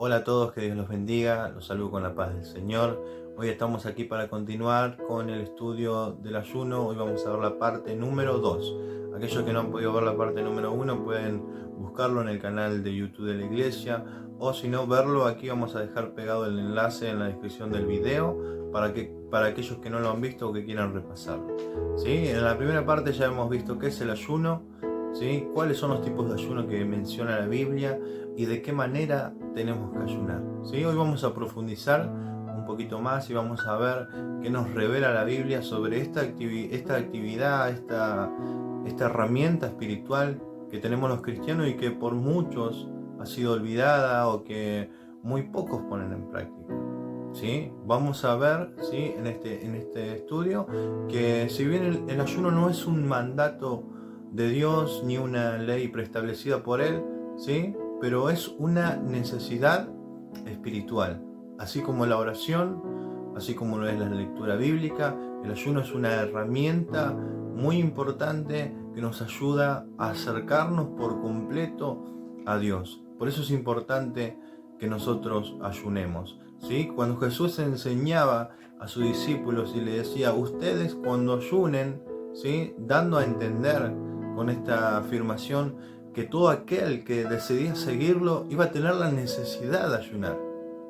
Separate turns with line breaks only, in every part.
Hola a todos, que Dios los bendiga, los saludo con la paz del Señor. Hoy estamos aquí para continuar con el estudio del ayuno. Hoy vamos a ver la parte número 2. Aquellos que no han podido ver la parte número 1 pueden buscarlo en el canal de YouTube de la iglesia, o si no verlo, aquí vamos a dejar pegado el enlace en la descripción del video para aquellos que no lo han visto o que quieran repasarlo. ¿Sí? En la primera parte ya hemos visto qué es el ayuno, ¿sí? Cuáles son los tipos de ayuno que menciona la Biblia y de qué manera tenemos que ayunar, ¿sí? Hoy vamos a profundizar un poquito más y vamos a ver qué nos revela la Biblia sobre esta actividad, esta herramienta espiritual que tenemos los cristianos y que por muchos ha sido olvidada o que muy pocos ponen en práctica. ¿Sí? Vamos a ver, ¿sí? en este estudio, que si bien el ayuno no es un mandato de Dios ni una ley preestablecida por Él, ¿sí? Pero es una necesidad espiritual. Así como la oración, así como lo es la lectura bíblica, el ayuno es una herramienta muy importante que nos ayuda a acercarnos por completo a Dios. Por eso es importante que nosotros ayunemos, ¿sí? Cuando Jesús enseñaba a sus discípulos y le decía, ustedes cuando ayunen, ¿sí? Dando a entender con esta afirmación que todo aquel que decidía seguirlo iba a tener la necesidad de ayunar,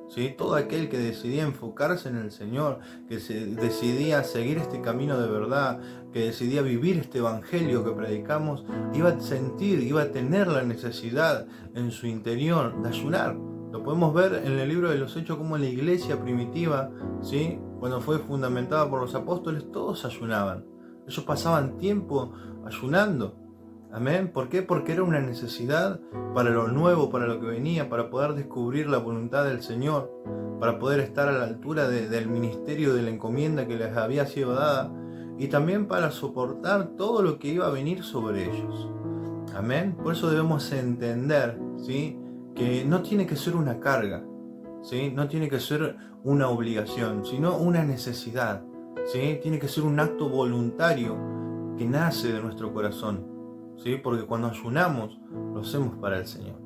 ¿sí? Todo aquel que decidía enfocarse en el Señor, que decidía seguir este camino de verdad, que decidía vivir este evangelio que predicamos, iba a sentir, iba a tener la necesidad en su interior de ayunar. Lo podemos ver en el libro de los Hechos, como la iglesia primitiva, ¿sí? Cuando fue fundamentada por los apóstoles, todos ayunaban. Ellos pasaban tiempo ayunando. Amén. ¿Por qué? Porque era una necesidad para lo nuevo, para lo que venía, para poder descubrir la voluntad del Señor, para poder estar a la altura del ministerio, de la encomienda que les había sido dada, y también para soportar todo lo que iba a venir sobre ellos. Amén. Por eso debemos entender, ¿sí? Que no tiene que ser una carga, ¿sí? No tiene que ser una obligación, sino una necesidad, ¿sí? Tiene que ser un acto voluntario que nace de nuestro corazón, ¿sí? Porque cuando ayunamos, lo hacemos para el Señor,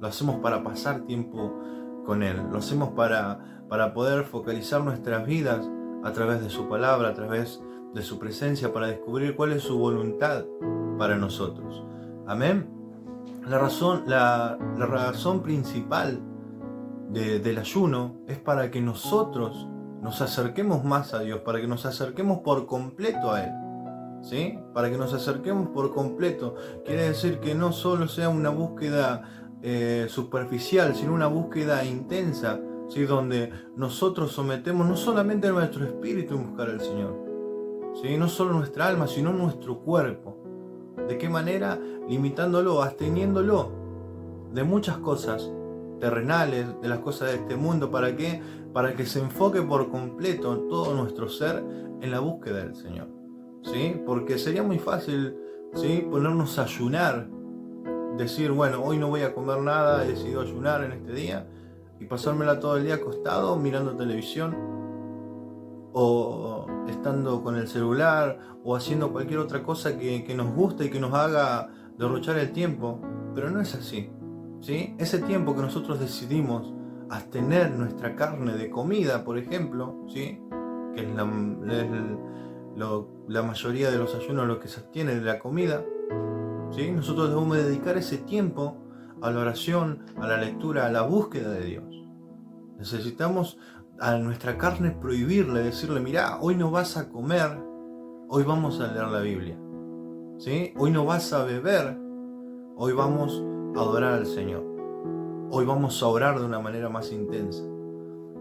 lo hacemos para pasar tiempo con Él, lo hacemos para poder focalizar nuestras vidas a través de su palabra, a través de su presencia, para descubrir cuál es su voluntad para nosotros. Amén. La razón principal del ayuno es para que nosotros nos acerquemos más a Dios, para que nos acerquemos por completo a Él, ¿sí? Para que nos acerquemos por completo. Quiere decir que no solo sea una búsqueda superficial, sino una búsqueda intensa, ¿sí? Donde nosotros sometemos no solamente nuestro espíritu en buscar al Señor, ¿sí? No solo nuestra alma, sino nuestro cuerpo. ¿De qué manera? Limitándolo, absteniéndolo de muchas cosas terrenales, de las cosas de este mundo. ¿Para qué? Para que se enfoque por completo todo nuestro ser en la búsqueda del Señor, ¿sí? Porque sería muy fácil, ¿sí? Ponernos a ayunar, decir, bueno, hoy no voy a comer nada, he decidido ayunar en este día, y pasármela todo el día acostado mirando televisión, o estando con el celular, o haciendo cualquier otra cosa que nos guste y que nos haga derrochar el tiempo. Pero no es así, ¿sí? Ese tiempo que nosotros decidimos abstener nuestra carne de comida, por ejemplo, ¿sí? Que es la mayoría de los ayunos lo que se abstiene de la comida, ¿sí? Nosotros debemos dedicar ese tiempo a la oración, a la lectura, a la búsqueda de Dios. Necesitamos a nuestra carne prohibirle, decirle, mirá, hoy no vas a comer, hoy vamos a leer la Biblia, ¿sí? Hoy no vas a beber, hoy vamos a adorar al Señor. Hoy vamos a orar de una manera más intensa.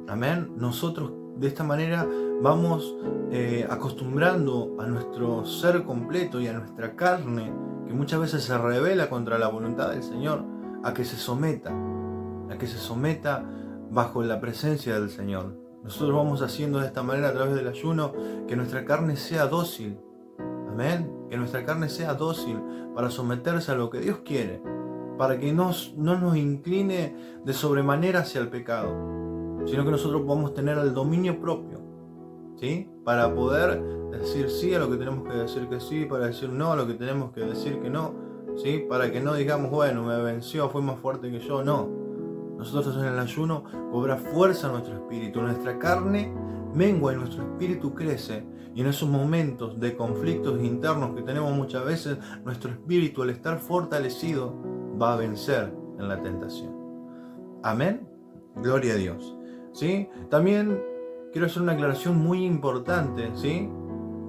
Amén. Nosotros de esta manera vamos acostumbrando a nuestro ser completo y a nuestra carne, que muchas veces se rebela contra la voluntad del Señor, a que se someta bajo la presencia del Señor. Nosotros vamos haciendo de esta manera, a través del ayuno, que nuestra carne sea dócil. Amén. Que nuestra carne sea dócil para someterse a lo que Dios quiere, para que no nos incline de sobremanera hacia el pecado, sino que nosotros podamos tener el dominio propio, ¿sí? Para poder decir sí a lo que tenemos que decir que sí, para decir no a lo que tenemos que decir que no, ¿sí? Para que no digamos, bueno, me venció, fue más fuerte que yo. No, nosotros en el ayuno cobra fuerza nuestro espíritu, nuestra carne mengua y nuestro espíritu crece. Y en esos momentos de conflictos internos que tenemos muchas veces, nuestro espíritu, al estar fortalecido, va a vencer en la tentación. Amén. Gloria a Dios. ¿Sí? También quiero hacer una aclaración muy importante, ¿sí?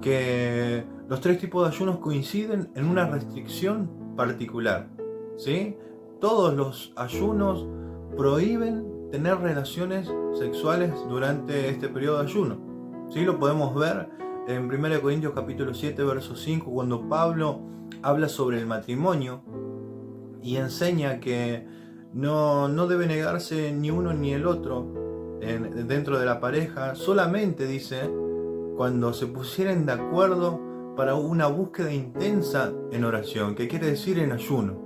Que los 3 tipos de ayunos coinciden en una restricción particular, ¿sí? Todos los ayunos prohíben tener relaciones sexuales durante este periodo de ayuno, ¿sí? Lo podemos ver en 1 Corintios capítulo 7, verso 5, cuando Pablo habla sobre el matrimonio y enseña que no debe negarse ni uno ni el otro dentro de la pareja, solamente dice cuando se pusieren de acuerdo para una búsqueda intensa en oración, que quiere decir en ayuno,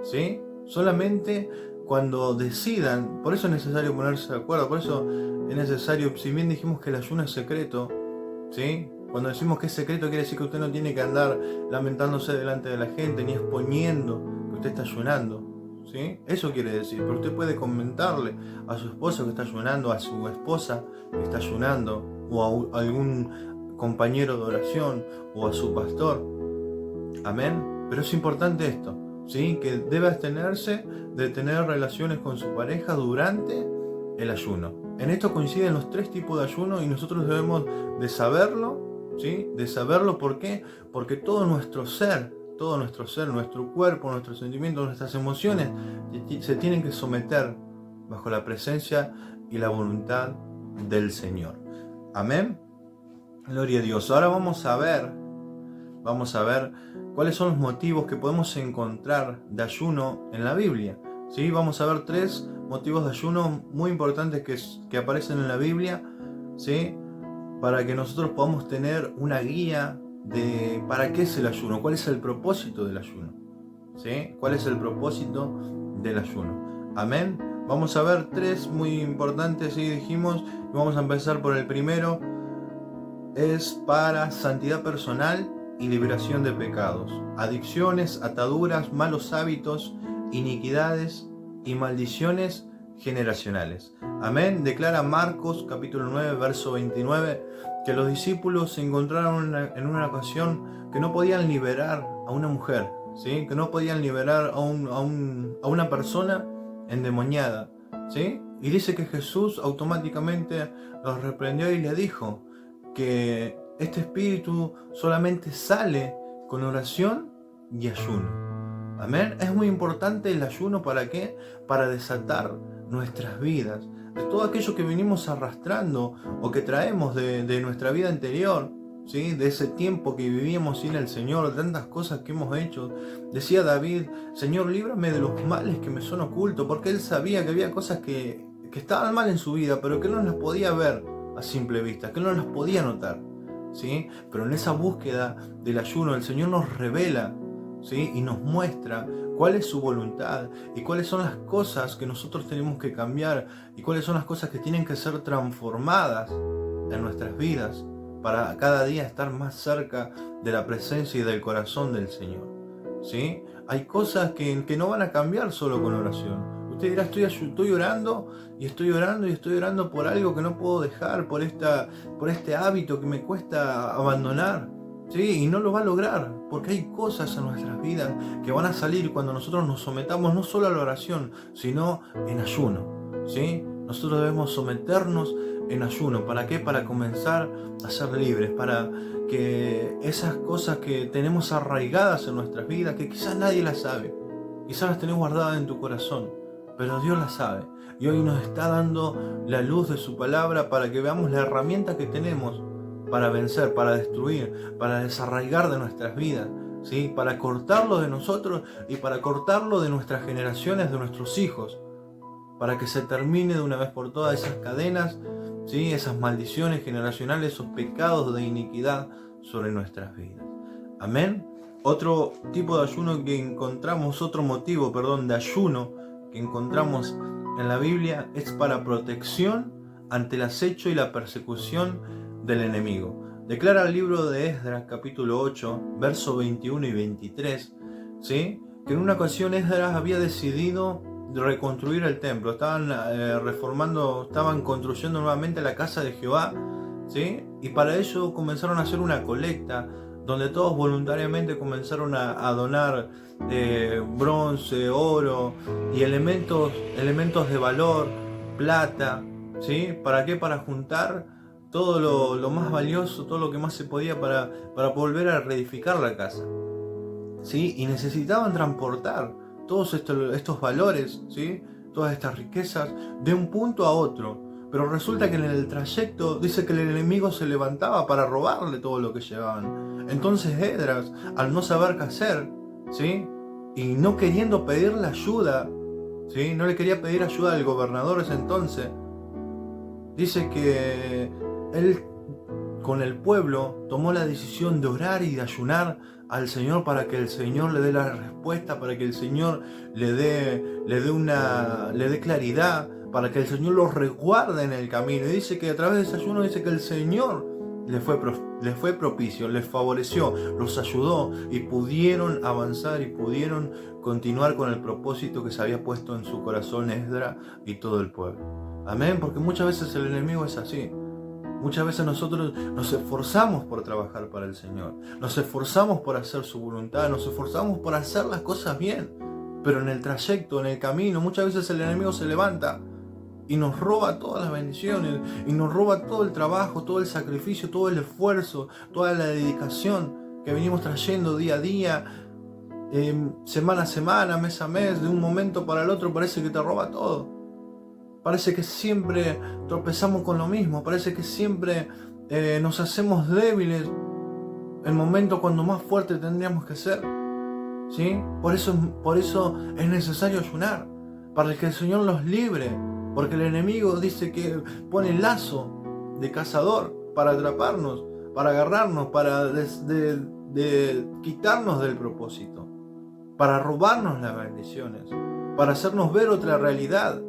¿sí? Solamente cuando decidan, por eso es necesario ponerse de acuerdo, por eso es necesario, si bien dijimos que el ayuno es secreto, ¿sí? Cuando decimos que es secreto quiere decir que usted no tiene que andar lamentándose delante de la gente ni exponiendo que usted está ayunando, ¿sí? Eso quiere decir, pero usted puede comentarle a su esposo que está ayunando, a su esposa que está ayunando, o a algún compañero de oración, o a su pastor. Amén. Pero es importante esto, ¿sí? Que debe abstenerse de tener relaciones con su pareja durante el ayuno. En esto coinciden los 3 tipos de ayuno y nosotros debemos de saberlo, ¿sí? De saberlo, ¿por qué? Porque todo nuestro ser, nuestro cuerpo, nuestros sentimientos, nuestras emociones se tienen que someter bajo la presencia y la voluntad del Señor. Amén. Gloria a Dios. Ahora vamos a ver cuáles son los motivos que podemos encontrar de ayuno en la Biblia. ¿Sí? Vamos a ver 3 motivos de ayuno muy importantes que aparecen en la Biblia, ¿sí? Para que nosotros podamos tener una guía de para qué es el ayuno, cuál es el propósito del ayuno, ¿sí? ¿Cuál es el propósito del ayuno? Amén. Vamos a ver 3 muy importantes, ¿sí? Dijimos, vamos a empezar por el primero. Es para santidad personal y liberación de pecados, adicciones, ataduras, malos hábitos, iniquidades y maldiciones generacionales. Amén. Declara Marcos capítulo 9, verso 29, que los discípulos se encontraron en una ocasión que no podían liberar a una mujer, ¿sí? Que no podían liberar a una persona endemoniada, ¿sí? Y dice que Jesús automáticamente los reprendió y le dijo que este espíritu solamente sale con oración y ayuno. Amén. Es muy importante el ayuno, ¿para qué? Para desatar nuestras vidas de todo aquello que venimos arrastrando o que traemos de nuestra vida anterior, ¿sí? De ese tiempo que vivíamos sin el Señor, de tantas cosas que hemos hecho. Decía David, Señor, líbrame de los males que me son ocultos, porque él sabía que había cosas que estaban mal en su vida, pero que él no las podía ver a simple vista, que él no las podía notar, ¿sí? Pero en esa búsqueda del ayuno el Señor nos revela, ¿sí? Y nos muestra cuál es su voluntad y cuáles son las cosas que nosotros tenemos que cambiar y cuáles son las cosas que tienen que ser transformadas en nuestras vidas para cada día estar más cerca de la presencia y del corazón del Señor, ¿sí? Hay cosas que no van a cambiar solo con oración. Usted dirá, estoy orando y estoy orando y estoy orando por algo que no puedo dejar, por este hábito que me cuesta abandonar, ¿sí? Y no lo va a lograr, porque hay cosas en nuestras vidas que van a salir cuando nosotros nos sometamos no solo a la oración, sino en ayuno, ¿sí? Nosotros debemos someternos en ayuno. ¿Para qué? Para comenzar a ser libres, para que esas cosas que tenemos arraigadas en nuestras vidas, que quizás nadie las sabe, quizás las tenés guardadas en tu corazón, pero Dios las sabe. Y hoy nos está dando la luz de su palabra para que veamos la herramienta que tenemos para vencer, para destruir, para desarraigar de nuestras vidas, ¿sí? Para cortarlo de nosotros y para cortarlo de nuestras generaciones, de nuestros hijos, para que se termine de una vez por todas esas cadenas, ¿sí? Esas maldiciones generacionales, esos pecados de iniquidad sobre nuestras vidas. Amén. Otro tipo de ayuno que encontramos, otro motivo, de ayuno que encontramos en la Biblia es para protección ante el acecho y la persecución del enemigo. Declara el libro de Esdras capítulo 8, versos 21 y 23, ¿sí? Que en una ocasión Esdras había decidido reconstruir el templo, estaban reformando, estaban construyendo nuevamente la casa de Jehová, ¿sí? Y para ello comenzaron a hacer una colecta, donde todos voluntariamente comenzaron a donar bronce, oro y elementos de valor, plata, ¿sí? ¿Para qué? Para juntar todo lo más valioso, todo lo que más se podía para volver a reedificar la casa, ¿sí? Y necesitaban transportar todos estos valores, ¿sí? Todas estas riquezas de un punto a otro. Pero resulta que en el trayecto dice que el enemigo se levantaba para robarle todo lo que llevaban. Entonces Esdras, al no saber qué hacer, ¿sí? Y no queriendo pedirle ayuda, ¿sí? No le quería pedir ayuda al gobernador ese entonces, dice que él con el pueblo tomó la decisión de orar y de ayunar al Señor para que el Señor le dé la respuesta, para que el Señor le dé claridad, para que el Señor los resguarde en el camino. Y dice que a través de ese ayuno dice que el Señor les fue propicio, les favoreció, los ayudó y pudieron avanzar y pudieron continuar con el propósito que se había puesto en su corazón Esdras y todo el pueblo. Amén, porque muchas veces el enemigo es así. Muchas veces nosotros nos esforzamos por trabajar para el Señor, nos esforzamos por hacer su voluntad, nos esforzamos por hacer las cosas bien, pero en el trayecto, en el camino, muchas veces el enemigo se levanta y nos roba todas las bendiciones, y nos roba todo el trabajo, todo el sacrificio, todo el esfuerzo, toda la dedicación que venimos trayendo día a día, semana a semana, mes a mes. De un momento para el otro parece que te roba todo. Parece que siempre tropezamos con lo mismo, parece que siempre nos hacemos débiles en el momento cuando más fuerte tendríamos que ser, ¿sí? Por eso es necesario ayunar, para que el Señor los libre, porque el enemigo dice que pone lazo de cazador para atraparnos, para agarrarnos, para quitarnos del propósito, para robarnos las bendiciones, para hacernos ver otra realidad,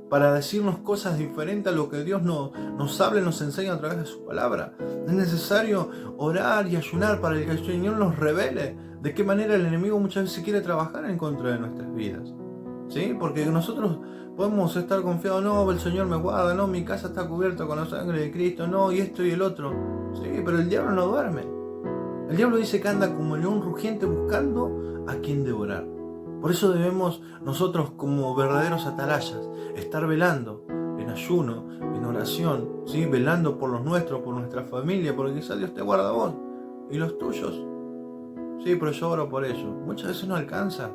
para decirnos cosas diferentes a lo que Dios nos habla y nos enseña a través de su palabra. Es necesario orar y ayunar para que el Señor nos revele de qué manera el enemigo muchas veces quiere trabajar en contra de nuestras vidas, ¿sí? Porque nosotros podemos estar confiados, no, el Señor me guarda, no, mi casa está cubierta con la sangre de Cristo, no, y esto y el otro, ¿sí? Pero el diablo no duerme. El diablo dice que anda como león rugiente buscando a quien devorar. Por eso debemos nosotros, como verdaderos atalayas, estar velando en ayuno, en oración, ¿sí? Velando por los nuestros, por nuestra familia, porque quizás Dios te guarda a vos y los tuyos. Sí, pero yo oro por ellos. Muchas veces no alcanza.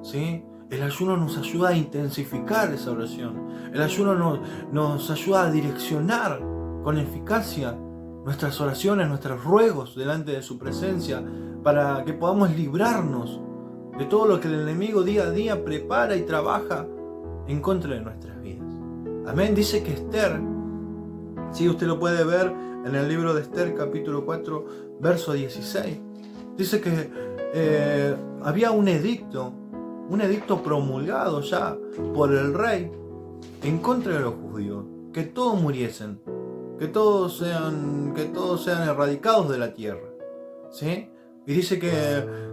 ¿Sí? El ayuno nos ayuda a intensificar esa oración. El ayuno nos ayuda a direccionar con eficacia nuestras oraciones, nuestros ruegos delante de su presencia, para que podamos librarnos de todo lo que el enemigo día a día prepara y trabaja en contra de nuestras vidas. Amén. Dice que Esther, sí, usted lo puede ver en el libro de Esther, capítulo 4, verso 16. Dice que había un edicto promulgado ya por el rey en contra de los judíos, que todos muriesen, que todos sean erradicados de la tierra, ¿sí? Y dice que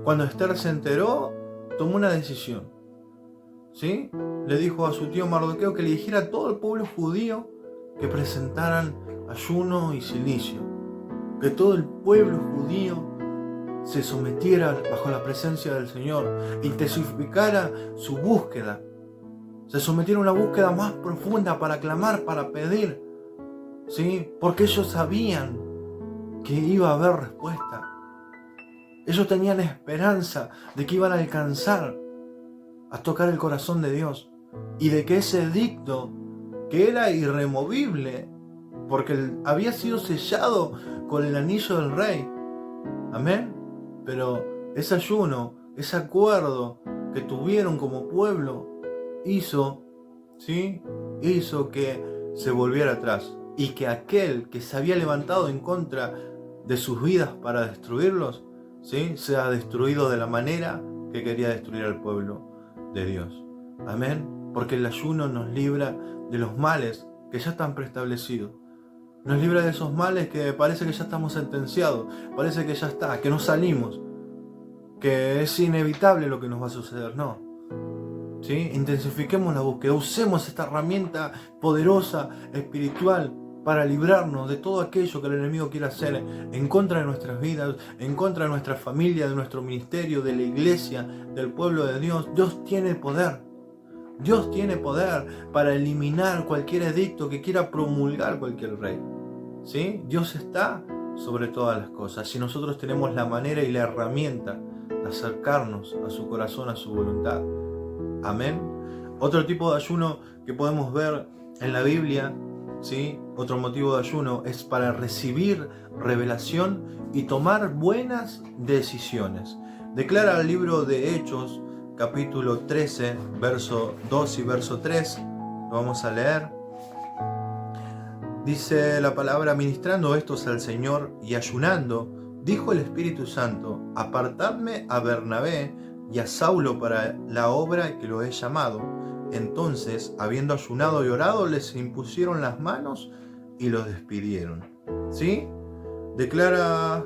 cuando Esther se enteró, tomó una decisión, ¿sí? Le dijo a su tío Mardoqueo que le dijera a todo el pueblo judío que presentaran ayuno y cilicio, que todo el pueblo judío se sometiera bajo la presencia del Señor, intensificara su búsqueda, se sometiera a una búsqueda más profunda para clamar, para pedir, ¿sí? Porque ellos sabían que iba a haber respuesta. Ellos tenían esperanza de que iban a alcanzar a tocar el corazón de Dios, y de que ese edicto, que era irremovible, porque había sido sellado con el anillo del rey, amén, pero ese ayuno, ese acuerdo que tuvieron como pueblo, hizo que se volviera atrás, y que aquel que se había levantado en contra de sus vidas para destruirlos, ¿sí?, sea destruido de la manera que quería destruir al pueblo de Dios. Amén. Porque el ayuno nos libra de los males que ya están preestablecidos. Nos libra de esos males que parece que ya estamos sentenciados, parece que ya está, que no salimos. que es inevitable lo que nos va a suceder, no. ¿Sí? Intensifiquemos la búsqueda, usemos esta herramienta poderosa, espiritual, para librarnos de todo aquello que el enemigo quiere hacer en contra de nuestras vidas, en contra de nuestra familia, de nuestro ministerio, de la iglesia, del pueblo de Dios. Dios tiene poder. Dios tiene poder para eliminar cualquier edicto que quiera promulgar cualquier rey. ¿Sí? Dios está sobre todas las cosas. Si nosotros tenemos la manera y la herramienta de acercarnos a su corazón, a su voluntad. Amén. Otro tipo de ayuno que podemos ver en la Biblia, ¿sí? Otro motivo de ayuno es para recibir revelación y tomar buenas decisiones. Declara el libro de Hechos, capítulo 13, verso 2 y verso 3. Lo vamos a leer. Dice la palabra: ministrando estos al Señor y ayunando, dijo el Espíritu Santo: apartadme a Bernabé y a Saulo para la obra que lo he llamado. Entonces, habiendo ayunado y orado, les impusieron las manos y los despidieron. ¿Sí? Declara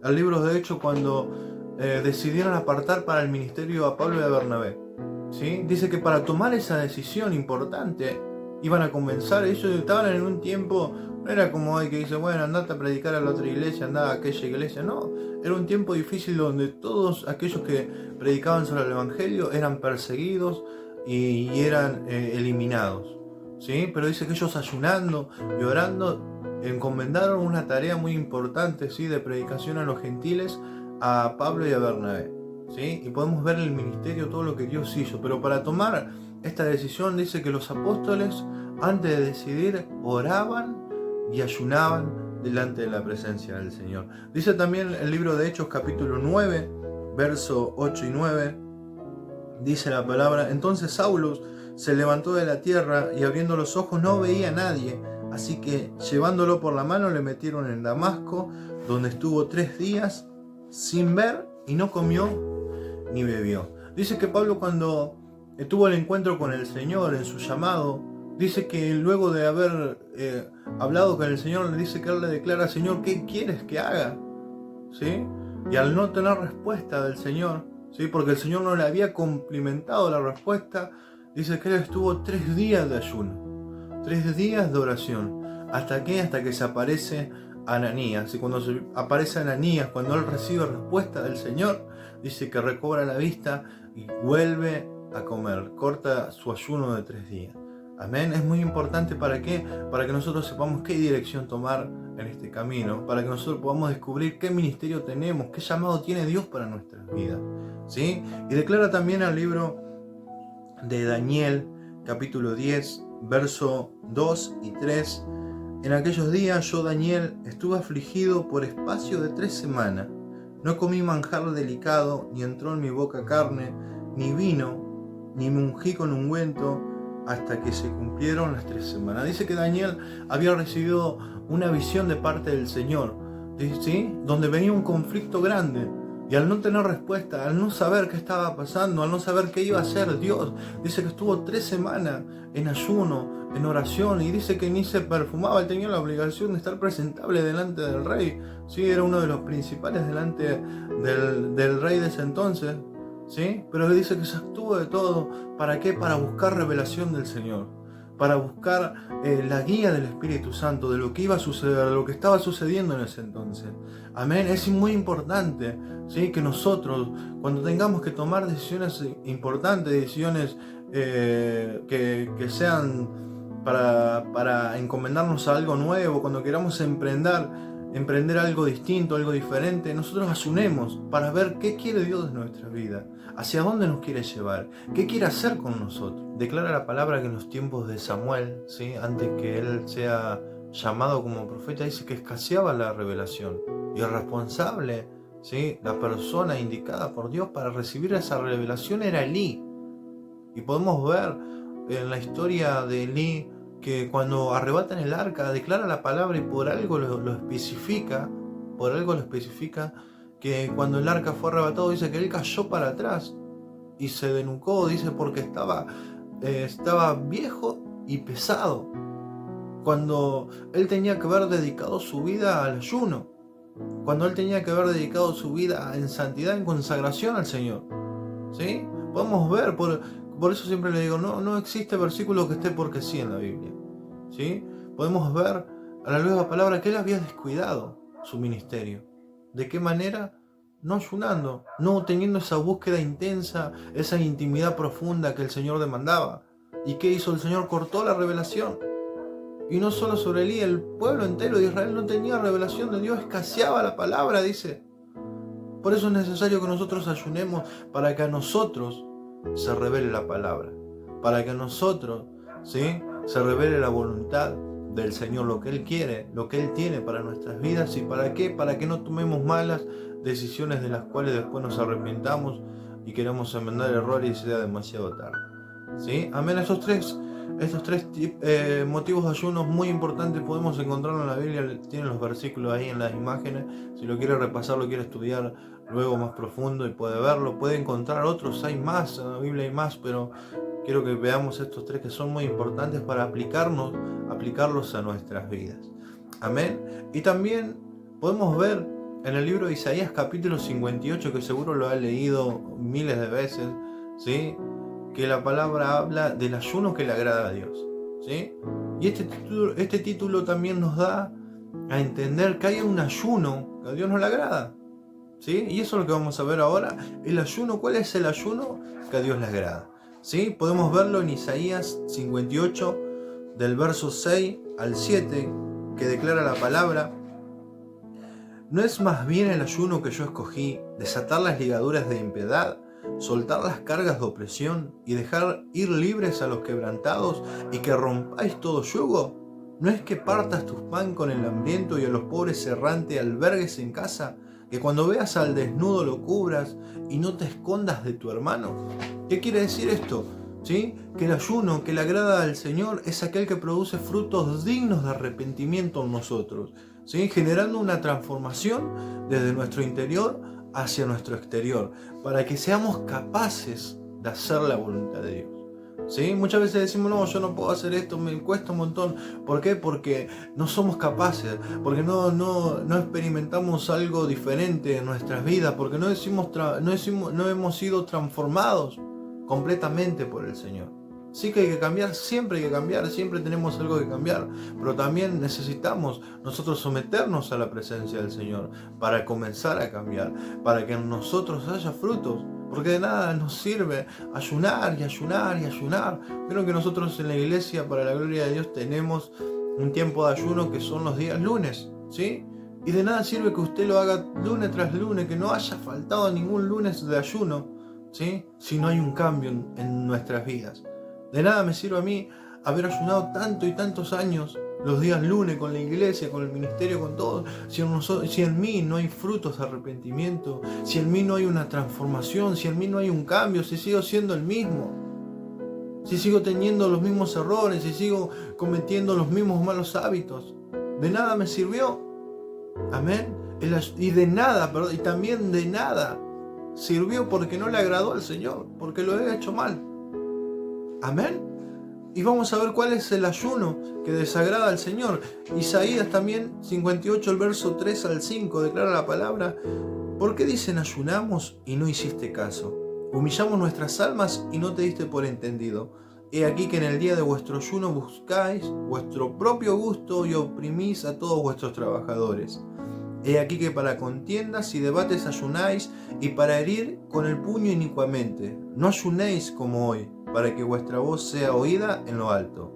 el libro de Hechos cuando decidieron apartar para el ministerio a Pablo y a Bernabé. ¿Sí? Dice que para tomar esa decisión importante iban a comenzar. Ellos estaban en un tiempo, no era como hoy que dice, bueno, andate a predicar a la otra iglesia, andá a aquella iglesia. No, era un tiempo difícil donde todos aquellos que predicaban sobre el evangelio eran perseguidos y eran eliminados. ¿Sí? Pero dice que ellos, ayunando y orando, encomendaron una tarea muy importante, ¿sí?, de predicación a los gentiles, a Pablo y a Bernabé. ¿Sí? Y podemos ver en el ministerio todo lo que Dios hizo. Pero para tomar esta decisión, dice que los apóstoles, antes de decidir, oraban y ayunaban delante de la presencia del Señor. Dice también el libro de Hechos, capítulo 9, verso 8 y 9. Dice la palabra: entonces Saulo se levantó de la tierra y abriendo los ojos no veía a nadie. Así que, llevándolo por la mano, le metieron en Damasco, donde estuvo 3 días sin ver y no comió ni bebió. Dice que Pablo, cuando tuvo el encuentro con el Señor en su llamado, dice que luego de haber hablado con el Señor, le dice que él le declara: Señor, ¿qué quieres que haga? ¿Sí? Y al no tener respuesta del Señor, ¿sí?, porque el Señor no le había cumplimentado la respuesta, dice que él estuvo 3 días de ayuno, 3 días de oración. ¿Hasta qué? Hasta que se aparece Ananías. Y cuando se aparece Ananías, cuando él recibe respuesta del Señor, dice que recobra la vista y vuelve a comer, corta su ayuno de 3 días. Amén. Es muy importante. ¿Para qué? Para que nosotros sepamos qué dirección tomar en este camino, para que nosotros podamos descubrir qué ministerio tenemos, qué llamado tiene Dios para nuestras vidas. ¿Sí? Y declara también el libro de Daniel, capítulo 10, verso 2 y 3. En aquellos días yo, Daniel, estuve afligido por espacio de 3 semanas. No comí manjar delicado, ni entró en mi boca carne, ni vino, ni me ungí con ungüento, hasta que se cumplieron las 3 semanas. Dice que Daniel había recibido una visión de parte del Señor, ¿sí?, donde venía un conflicto grande. Y al no tener respuesta, al no saber qué estaba pasando, al no saber qué iba a hacer Dios, dice que estuvo 3 semanas en ayuno, en oración, y dice que ni se perfumaba. Él tenía la obligación de estar presentable delante del rey. Sí, era uno de los principales delante del rey de ese entonces. ¿Sí? Pero dice que se abstuvo de todo. ¿Para qué? Para buscar revelación del Señor, para buscar la guía del Espíritu Santo, de lo que iba a suceder, de lo que estaba sucediendo en ese entonces. Amén. Es muy importante, ¿sí?, que nosotros, cuando tengamos que tomar decisiones importantes, decisiones que sean para encomendarnos a algo nuevo, cuando queramos emprender algo distinto, algo diferente, nosotros ayunemos para ver qué quiere Dios de nuestra vida, hacia dónde nos quiere llevar, qué quiere hacer con nosotros. Declara la palabra que en los tiempos de Samuel, ¿sí?, antes que él sea llamado como profeta, dice que escaseaba la revelación, y el responsable, ¿sí?, la persona indicada por Dios para recibir esa revelación era Elí. Y podemos ver en la historia de Elí que cuando arrebatan el arca, declara la palabra, y por algo lo especifica, que cuando el arca fue arrebatado, dice que él cayó para atrás y se denucó, dice, porque estaba viejo y pesado, cuando él tenía que haber dedicado su vida al ayuno. cuando él tenía que haber dedicado su vida en santidad, en consagración al Señor. ¿Sí? Podemos ver, por eso siempre le digo, no existe versículo que esté porque sí en la Biblia. ¿Sí? Podemos ver a la luz de la palabra que él había descuidado su ministerio. ¿De qué manera? No ayunando, no teniendo esa búsqueda intensa, esa intimidad profunda que el Señor demandaba. ¿Y qué hizo el Señor? Cortó la revelación. Y no solo sobre Elías, el pueblo entero de Israel no tenía revelación de Dios, escaseaba la palabra, dice. Por eso es necesario que nosotros ayunemos para que a nosotros se revele la palabra, para que a nosotros, ¿sí?, se revele la voluntad del Señor, lo que Él quiere, lo que Él tiene para nuestras vidas. ¿Y para qué? Para que no tomemos malas decisiones de las cuales después nos arrepentamos y queramos enmendar errores y sea demasiado tarde. ¿Sí? Amén. Estos tres motivos de ayunos muy importantes podemos encontrarlo en la Biblia. Tienen los versículos ahí en las imágenes. Si lo quiere repasar, lo quiere estudiar luego más profundo y puede verlo, puede encontrar otros. Hay más, en la Biblia hay más, pero quiero que veamos estos tres que son muy importantes para aplicarlos a nuestras vidas. Amén. Y también podemos ver en el libro de Isaías capítulo 58, que seguro lo ha leído miles de veces, ¿sí?, que la palabra habla del ayuno que le agrada a Dios, ¿sí? Y este título también nos da a entender que hay un ayuno que a Dios no le agrada, ¿sí? Y eso es lo que vamos a ver ahora. El ayuno, ¿cuál es el ayuno que a Dios le agrada? ¿Sí? Podemos verlo en Isaías 58, del verso 6 al 7, que declara la palabra: ¿no es más bien el ayuno que yo escogí, desatar las ligaduras de impiedad, soltar las cargas de opresión y dejar ir libres a los quebrantados y que rompáis todo yugo? ¿No es que partas tu pan con el hambriento y a los pobres errante albergues en casa? ¿Que cuando veas al desnudo lo cubras y no te escondas de tu hermano? ¿Qué quiere decir esto? ¿Sí? Que el ayuno que le agrada al Señor es aquel que produce frutos dignos de arrepentimiento en nosotros, ¿sí?, generando una transformación desde nuestro interior hacia nuestro exterior, para que seamos capaces de hacer la voluntad de Dios. ¿Sí? Muchas veces decimos, no, yo no puedo hacer esto, me cuesta un montón. ¿Por qué? Porque no somos capaces, porque no experimentamos algo diferente en nuestras vidas, porque no hemos sido transformados completamente por el Señor. Sí que hay que cambiar, siempre tenemos algo que cambiar, pero también necesitamos nosotros someternos a la presencia del Señor para comenzar a cambiar, para que en nosotros haya frutos, porque de nada nos sirve ayunar y ayunar y ayunar. Creo que nosotros en la iglesia, para la gloria de Dios, tenemos un tiempo de ayuno que son los días lunes, ¿sí? Y de nada sirve que usted lo haga lunes tras lunes, que no haya faltado ningún lunes de ayuno, ¿sí?, si no hay un cambio en nuestras vidas. De nada me sirve a mí haber ayunado tanto y tantos años los días lunes con la iglesia, con el ministerio, con todo, si en mí no hay frutos de arrepentimiento, si en mí no hay una transformación, si en mí no hay un cambio, si sigo siendo el mismo, si sigo teniendo los mismos errores, si sigo cometiendo los mismos malos hábitos. De nada me sirvió. Amén. Y también de nada sirvió porque no le agradó al Señor, porque lo he hecho mal. Amén. Y vamos a ver cuál es el ayuno que desagrada al Señor. Isaías también 58, el verso 3 al 5, declara la palabra: ¿por qué dicen ayunamos y no hiciste caso? Humillamos nuestras almas y no te diste por entendido. He aquí que en el día de vuestro ayuno buscáis vuestro propio gusto y oprimís a todos vuestros trabajadores. He aquí que para contiendas y debates ayunáis, y para herir con el puño inicuamente. No ayunéis como hoy, para que vuestra voz sea oída en lo alto.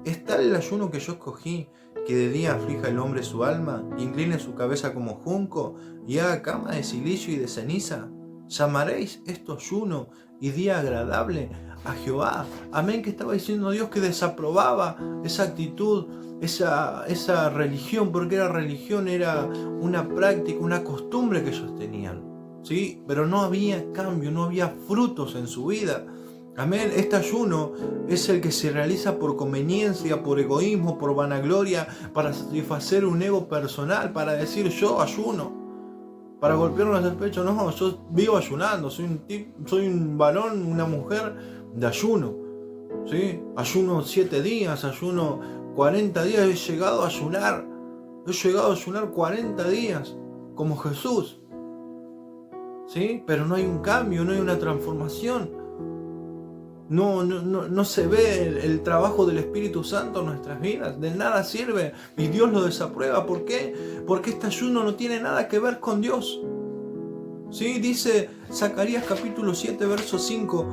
¿Es tal el ayuno que yo escogí, que de día aflija el hombre su alma, incline su cabeza como junco, y haga cama de silicio y de ceniza? ¿Llamaréis esto ayuno y día agradable a Jehová? Amén. Que estaba diciendo Dios que desaprobaba esa actitud, esa religión, porque era religión, era una práctica, una costumbre que ellos tenían, ¿sí? Pero no había cambio, no había frutos en su vida. Amén. Este ayuno es el que se realiza por conveniencia, por egoísmo, por vanagloria, para satisfacer un ego personal, para decir yo ayuno, para golpearnos el pecho. No, yo vivo ayunando, soy un varón, una mujer de ayuno, ¿sí? Ayuno 7 días, ayuno 40 días, he llegado a ayunar 40 días. como Jesús, ¿sí? Pero no hay un cambio, no hay una transformación. No se ve el trabajo del Espíritu Santo en nuestras vidas. De nada sirve y Dios lo desaprueba. ¿Por qué? Porque este ayuno no tiene nada que ver con Dios. ¿Sí? Dice Zacarías capítulo 7, verso 5.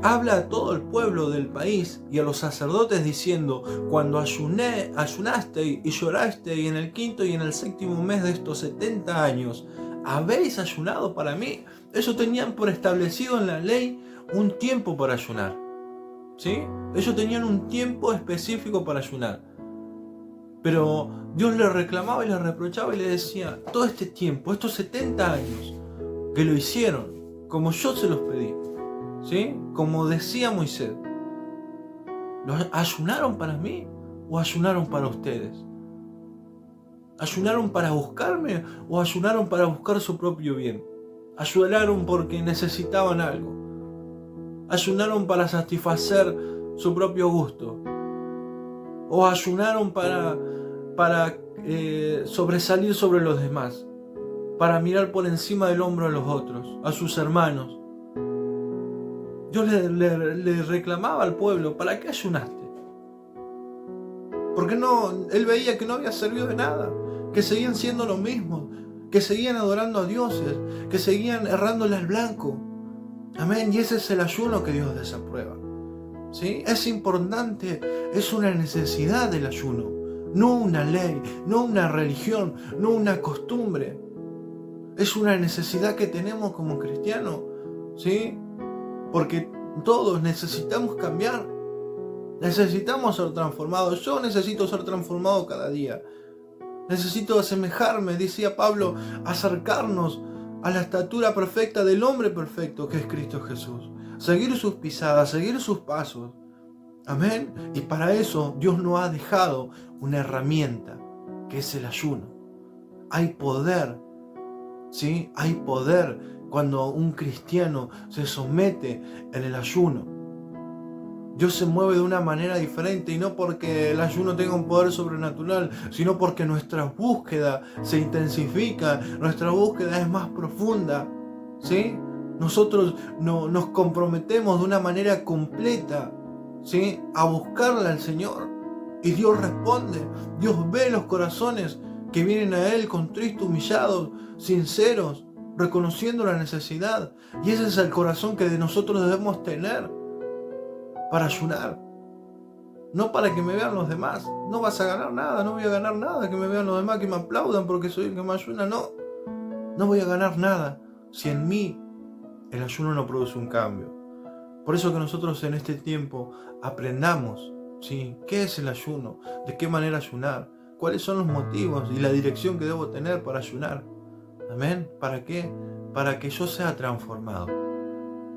Habla a todo el pueblo del país y a los sacerdotes diciendo: cuando ayunasteis y llorasteis en el quinto y en el séptimo mes de estos 70 años, ¿habéis ayunado para mí? Ellos tenían por establecido en la ley un tiempo para ayunar, ¿sí? Ellos tenían un tiempo específico para ayunar. Pero Dios les reclamaba y les reprochaba y les decía: todo este tiempo, estos 70 años que lo hicieron como yo se los pedí, ¿sí? Como decía Moisés, ¿los ayunaron para mí o ayunaron para ustedes? ¿Ayunaron para buscarme o ayunaron para buscar su propio bien? ¿Ayunaron porque necesitaban algo? ¿Ayunaron para satisfacer su propio gusto? ¿O ayunaron para sobresalir sobre los demás? Para mirar por encima del hombro a los otros, a sus hermanos. Dios le reclamaba al pueblo: ¿para qué ayunaste? Porque él veía que no había servido de nada, que seguían siendo lo mismo, que seguían adorando a dioses, que seguían errándole al blanco. Amén. Y ese es el ayuno que Dios desaprueba, ¿sí? Es importante, es una necesidad del ayuno, no una ley, no una religión, no una costumbre. Es una necesidad que tenemos como cristianos, ¿sí? Porque todos necesitamos cambiar, necesitamos ser transformados. Yo necesito ser transformado cada día. Necesito asemejarme, decía Pablo, acercarnos a la estatura perfecta del hombre perfecto que es Cristo Jesús. Seguir sus pisadas, seguir sus pasos. Amén. Y para eso Dios nos ha dejado una herramienta, que es el ayuno. Hay poder, ¿sí? Hay poder cuando un cristiano se somete en el ayuno. Dios se mueve de una manera diferente, y no porque el ayuno tenga un poder sobrenatural, sino porque nuestra búsqueda se intensifica, nuestra búsqueda es más profunda, ¿sí? Nosotros nos comprometemos de una manera completa, ¿sí? A buscarle al Señor, y Dios responde. Dios ve los corazones que vienen a Él contritos, humillados, sinceros, reconociendo la necesidad, y ese es el corazón que de nosotros debemos tener para ayunar, no para que me vean los demás. No vas a ganar nada, no voy a ganar nada que me vean los demás, que me aplaudan porque soy el que más ayuna. No voy a ganar nada si en mí el ayuno no produce un cambio. Por eso que nosotros en este tiempo aprendamos, ¿sí? ¿Qué es el ayuno? ¿De qué manera ayunar? ¿Cuáles son los motivos y la dirección que debo tener para ayunar? Amén. ¿Para qué? Para que yo sea transformado,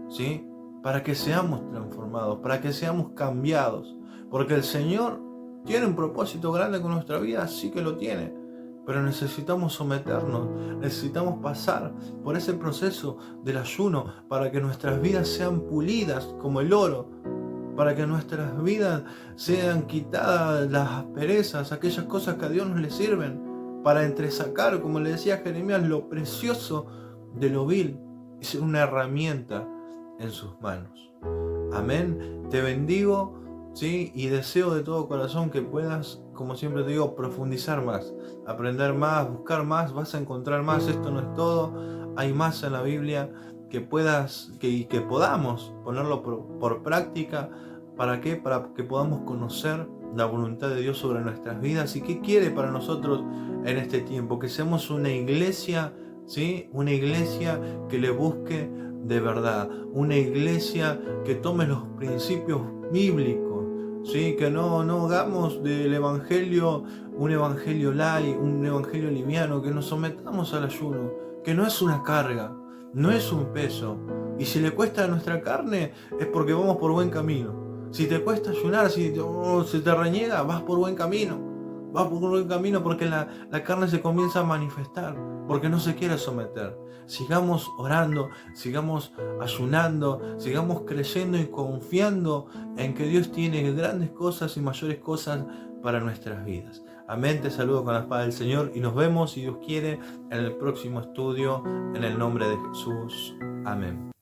¿sí? Para que seamos transformados, para que seamos cambiados. Porque el Señor tiene un propósito grande con nuestra vida, sí que lo tiene. Pero necesitamos someternos, necesitamos pasar por ese proceso del ayuno para que nuestras vidas sean pulidas como el oro, para que nuestras vidas sean quitadas las asperezas, aquellas cosas que a Dios no le sirven, para entresacar, como le decía Jeremías, lo precioso de lo vil y ser una herramienta en sus manos. Amén. Te bendigo, ¿sí? Y deseo de todo corazón que puedas, como siempre te digo, profundizar más, aprender más, buscar más. Vas a encontrar más. Esto no es todo, hay más en la Biblia que puedas, que podamos ponerlo por práctica. ¿Para qué? Para que podamos conocer la voluntad de Dios sobre nuestras vidas y qué quiere para nosotros en este tiempo. Que seamos una iglesia, ¿sí? Una iglesia que le busque de verdad, una iglesia que tome los principios bíblicos, ¿sí? Que no hagamos del evangelio un evangelio light, un evangelio liviano, que nos sometamos al ayuno, que no es una carga, no es un peso, y si le cuesta a nuestra carne es porque vamos por buen camino. Si te cuesta ayunar, si te reniega, vas por buen camino. Vas por buen camino porque la carne se comienza a manifestar, porque no se quiere someter. Sigamos orando, sigamos ayunando, sigamos creyendo y confiando en que Dios tiene grandes cosas y mayores cosas para nuestras vidas. Amén, te saludo con la paz del Señor y nos vemos, si Dios quiere, en el próximo estudio, en el nombre de Jesús. Amén.